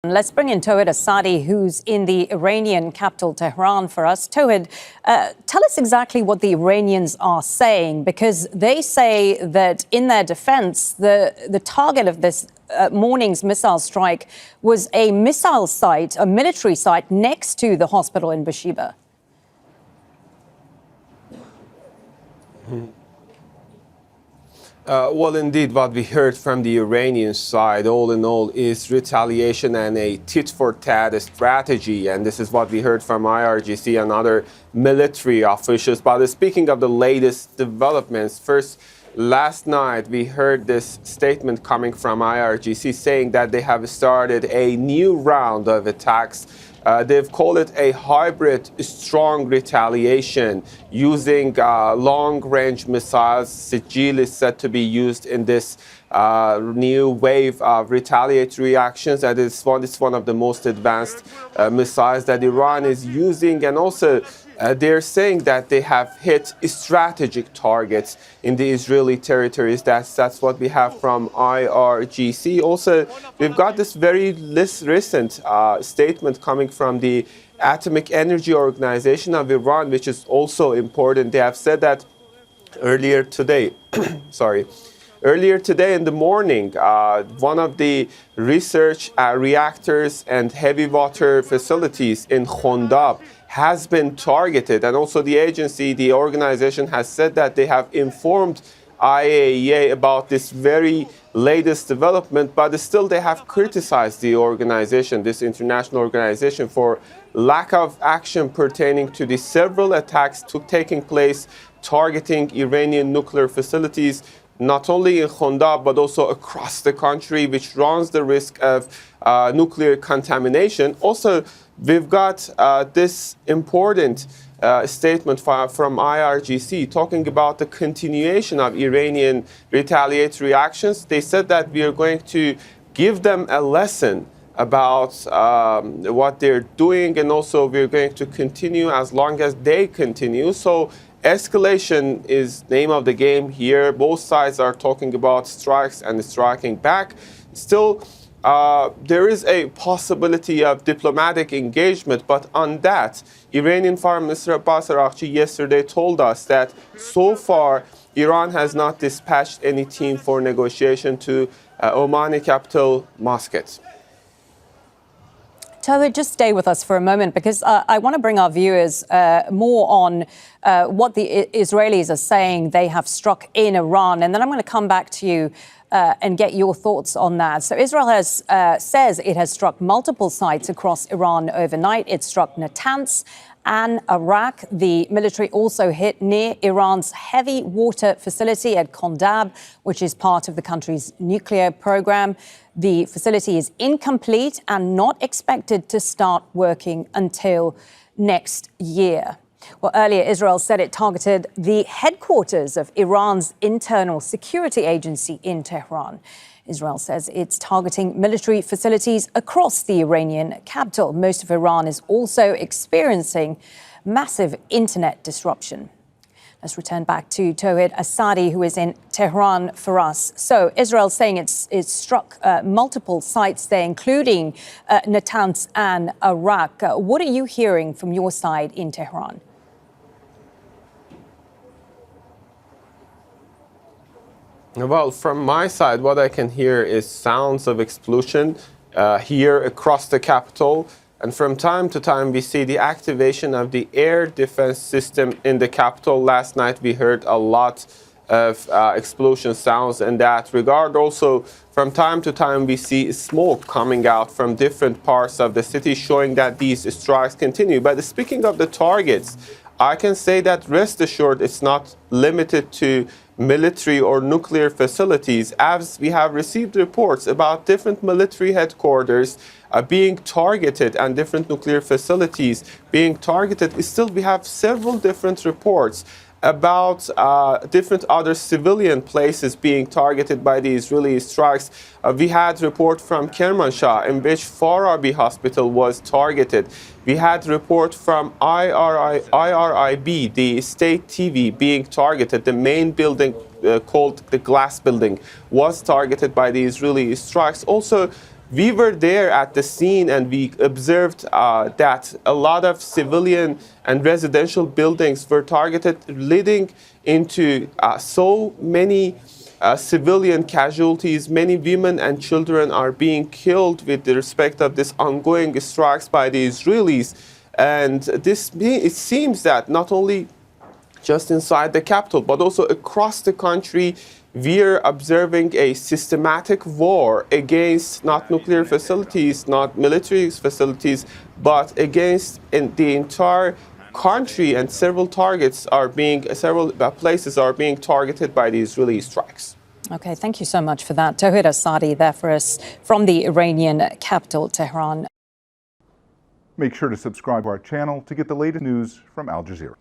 Let's bring in Towhid Asadi, who's in the Iranian capital, Tehran, for us. Towhid, tell us exactly what the Iranians are saying, because they say that in their defense, the target of this morning's missile strike was a missile site, a military site next to the hospital in Beersheba. Well, indeed, what we heard from the Iranian side, all in all, is retaliation and a tit-for-tat strategy. And this is what we heard from IRGC and other military officials. But speaking of the latest developments, first, last night we heard this statement coming from IRGC saying that they have started a new round of attacks. They've called it a hybrid strong retaliation using long-range missiles. Sijil is said to be used in this new wave of retaliatory actions. That is one of the most advanced missiles that Iran is using. And also, they're saying that they have hit strategic targets in the Israeli territories. That's what we have from IRGC. Also, we've got this very recent statement coming from the Atomic Energy Organization of Iran, which is also important. They have said that earlier today, earlier today in the morning, one of the research reactors and heavy water facilities in Khondab has been targeted. And also the agency, the organization, has said that they have informed IAEA about this very latest development, but still they have criticized the organization, this international organization, for lack of action pertaining to the several attacks taking place targeting Iranian nuclear facilities, not only in Khondab, but also across the country, which runs the risk of nuclear contamination. Also, we've got this important statement from IRGC talking about the continuation of Iranian retaliatory actions. They said that we are going to give them a lesson about what they're doing, and also we're going to continue as long as they continue. So escalation is name of the game here. Both sides are talking about strikes and striking back. Still, there is a possibility of diplomatic engagement, but on that, Iranian Foreign Minister Abbas Araghchi yesterday told us that so far Iran has not dispatched any team for negotiation to Omani capital, Muscat. Towhid, just stay with us for a moment, because I want to bring our viewers more on what the Israelis are saying they have struck in Iran. And then I'm going to come back to you and get your thoughts on that. So Israel says it has struck multiple sites across Iran overnight. It struck Natanz and Arak. The military also hit near Iran's heavy water facility at Khondab, which is part of the country's nuclear program. The facility is incomplete and not expected to start working until next year. Well, earlier, Israel said it targeted the headquarters of Iran's internal security agency in Tehran. Israel says it's targeting military facilities across the Iranian capital. Most of Iran is also experiencing massive internet disruption. Let's return back to Towhid Asadi, who is in Tehran for us. So Israel saying it's struck multiple sites there, including Natanz and Arak. What are you hearing from your side in Tehran? Well, from my side, what I can hear is sounds of explosion here across the capital. And from time to time, we see the activation of the air defense system in the capital. Last night, we heard a lot of explosion sounds in that regard. Also, from time to time, we see smoke coming out from different parts of the city, showing that these strikes continue. But speaking of the targets, I can say that rest assured, it's not limited to military or nuclear facilities, as we have received reports about different military headquarters being targeted and different nuclear facilities being targeted. Still, we have several different reports about different other civilian places being targeted by the Israeli strikes. We had report from Kermanshah in which Farabi Hospital was targeted. We had report from IRIB, the state TV, being targeted. The main building called the Glass Building was targeted by the Israeli strikes. Also, We were there at the scene and we observed that a lot of civilian and residential buildings were targeted, leading into so many civilian casualties. Many women and children are being killed with the respect of this ongoing strikes by the Israelis. And it seems that not only just inside the capital, but also across the country, we're observing a systematic war against not nuclear facilities, not military facilities, but against the entire country, and several places are being targeted by the Israeli strikes. Okay, thank you so much for that. Tawhid Asadi there for us from the Iranian capital, Tehran. Make sure to subscribe to our channel to get the latest news from Al Jazeera.